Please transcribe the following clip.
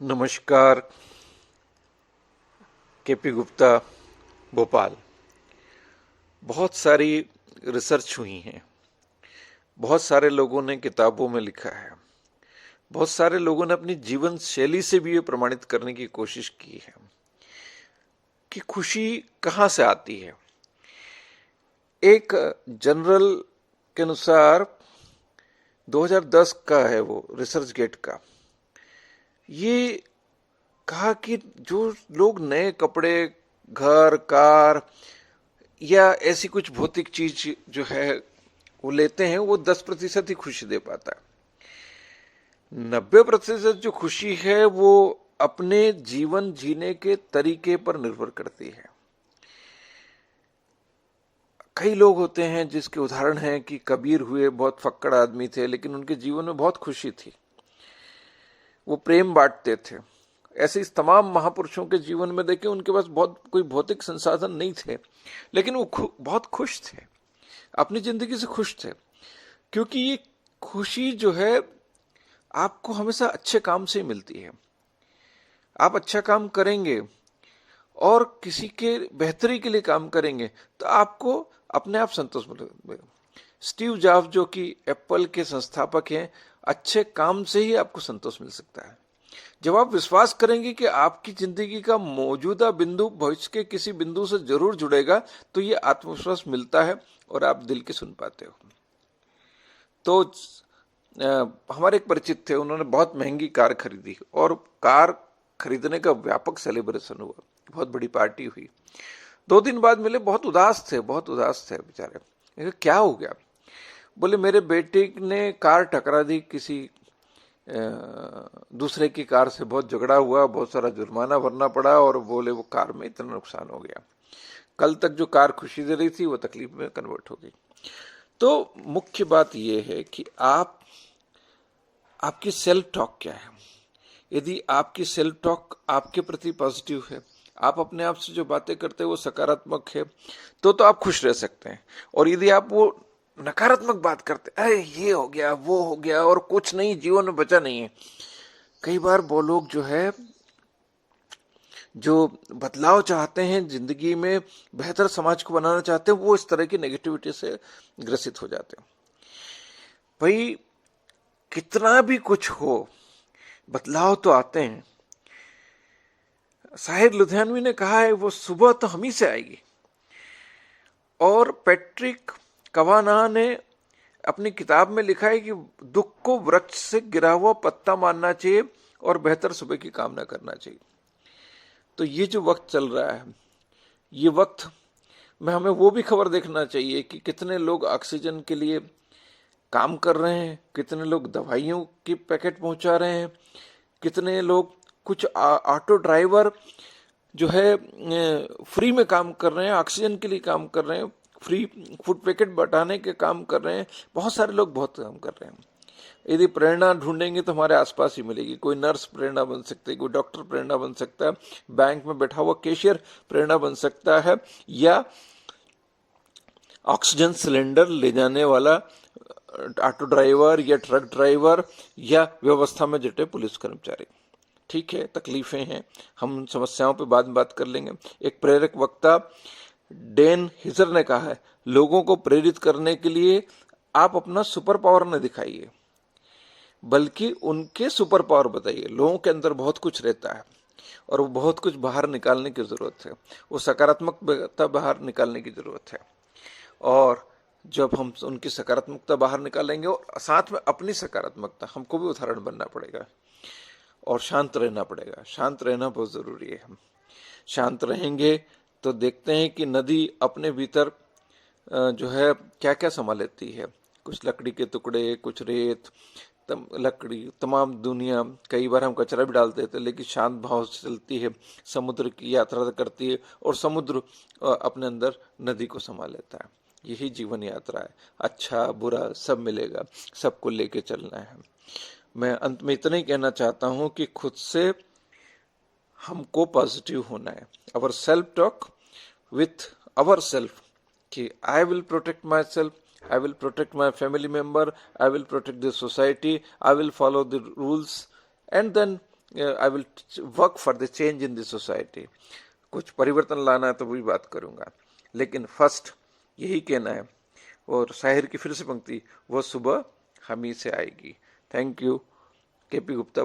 नमस्कार। केपी गुप्ता, भोपाल। बहुत सारी रिसर्च हुई हैं, बहुत सारे लोगों ने किताबों में लिखा है, बहुत सारे लोगों ने अपनी जीवन शैली से भी ये प्रमाणित करने की कोशिश की है कि खुशी कहाँ से आती है। एक जनरल के अनुसार 2010 का है वो, रिसर्च गेट का, ये कहा कि जो लोग नए कपड़े, घर, कार या ऐसी कुछ भौतिक चीज जो है वो लेते हैं, वो 10% ही खुशी दे पाता है। 90% जो खुशी है वो अपने जीवन जीने के तरीके पर निर्भर करती है। कई लोग होते हैं जिसके उदाहरण हैं कि कबीर हुए, बहुत फक्कड़ आदमी थे लेकिन उनके जीवन में बहुत खुशी थी, वो प्रेम बांटते थे। ऐसे इस तमाम महापुरुषों के जीवन में देखें, उनके पास बहुत कोई भौतिक संसाधन नहीं थे लेकिन वो बहुत खुश थे, अपनी जिंदगी से खुश थे। क्योंकि ये खुशी जो है आपको हमेशा अच्छे काम से मिलती है। आप अच्छा काम करेंगे और किसी के बेहतरी के लिए काम करेंगे तो आपको अपने आप संतोष मिलेगा। स्टीव जॉब्स जो कि एप्पल के संस्थापक हैं, अच्छे काम से ही आपको संतोष मिल सकता है। जब आप विश्वास करेंगे कि आपकी जिंदगी का मौजूदा बिंदु भविष्य के किसी बिंदु से जरूर जुड़ेगा, तो ये आत्मविश्वास मिलता है और आप दिल की सुन पाते हो। तो हमारे एक परिचित थे, उन्होंने बहुत महंगी कार खरीदी और कार खरीदने का व्यापक सेलिब्रेशन हुआ, बहुत बड़ी पार्टी हुई। 2 दिन बाद मिले, बहुत उदास थे, बहुत उदास थे बेचारे। क्या हो गया? बोले मेरे बेटे ने कार टकरा दी, किसी दूसरे की कार से बहुत झगड़ा हुआ, बहुत सारा जुर्माना भरना पड़ा और बोले वो कार में इतना नुकसान हो गया। कल तक जो कार खुशी दे रही थी वो तकलीफ में कन्वर्ट हो गई। तो मुख्य बात यह है कि आपकी सेल्फ टॉक क्या है। यदि आपकी सेल्फ टॉक आपके प्रति पॉजिटिव है, आप अपने आप से जो बातें करते हैं वो सकारात्मक है, तो आप खुश रह सकते हैं। और यदि आप वो नकारात्मक बात करते, अरे ये हो गया, वो हो गया और कुछ नहीं, जीवन में बचा नहीं है। कई बार वो लोग जो है, जो बदलाव चाहते हैं जिंदगी में, बेहतर समाज को बनाना चाहते हैं, वो इस तरह की नेगेटिविटी से ग्रसित हो जाते हैं। भाई कितना भी कुछ हो, बदलाव तो आते हैं। शाहिद लुधियानवी ने कहा है वो सुबह तो हम ही से आएगी। और पैट्रिक कवाना ने अपनी किताब में लिखा है कि दुख को वृक्ष से गिरा हुआ पत्ता मानना चाहिए और बेहतर सुबह की कामना करना चाहिए। तो ये जो वक्त चल रहा है, ये वक्त में हमें वो भी खबर देखना चाहिए कि कितने लोग ऑक्सीजन के लिए काम कर रहे हैं, कितने लोग दवाइयों की पैकेट पहुंचा रहे हैं, कितने लोग, कुछ ऑटो ड्राइवर जो है फ्री में काम कर रहे हैं, ऑक्सीजन के लिए काम कर रहे हैं, फ्री फूड पैकेट बटाने के काम कर रहे हैं। बहुत सारे लोग बहुत काम कर रहे हैं। यदि प्रेरणा ढूंढेंगे तो हमारे आसपास ही मिलेगी। कोई नर्स प्रेरणा बन सकती है, कोई डॉक्टर प्रेरणा बन सकता है, बैंक में बैठा हुआ कैशियर प्रेरणा बन सकता है, या ऑक्सीजन सिलेंडर ले जाने वाला ऑटो ड्राइवर या ट्रक ड्राइवर या व्यवस्था में जुटे पुलिस कर्मचारी। ठीक है, तकलीफें हैं, हम उन समस्याओं पे बाद में बात कर लेंगे। एक प्रेरक वक्ता डैन हिजर ने कहा है, लोगों को प्रेरित करने के लिए आप अपना सुपर पावर न दिखाइए, बल्कि उनके सुपर पावर बताइए। लोगों के अंदर बहुत कुछ रहता है और वो बहुत कुछ बाहर निकालने की जरूरत है, वो सकारात्मकता बाहर निकालने की जरूरत है। और जब हम उनकी सकारात्मकता बाहर निकालेंगे और साथ में अपनी सकारात्मकता, हमको भी उदाहरण बनना पड़ेगा और शांत रहना पड़ेगा। शांत रहना बहुत जरूरी है। हम शांत रहेंगे तो देखते हैं कि नदी अपने भीतर जो है क्या क्या समा लेती है। कुछ लकड़ी के टुकड़े, कुछ रेत, लकड़ी, तमाम दुनिया। कई बार हम कचरा भी डाल देते हैं, लेकिन शांत भाव से चलती है, समुद्र की यात्रा करती है और समुद्र अपने अंदर नदी को समा लेता है। यही जीवन यात्रा है। अच्छा बुरा सब मिलेगा, सबको लेके चलना है। मैं अंत में इतना ही कहना चाहता हूं कि खुद से हमको पॉजिटिव होना है। Our self talk with our self, कि I will protect my self, I will protect my family member, I will protect the society, I will follow the rules, and then I will work for the change in the society. कुछ परिवर्तन लाना है तो वही बात करूँगा, लेकिन first यही कहना है। और शायर की फिर से पंक्ति, वो सुबह हम ही से आएगी। Thank you, KP Gupta.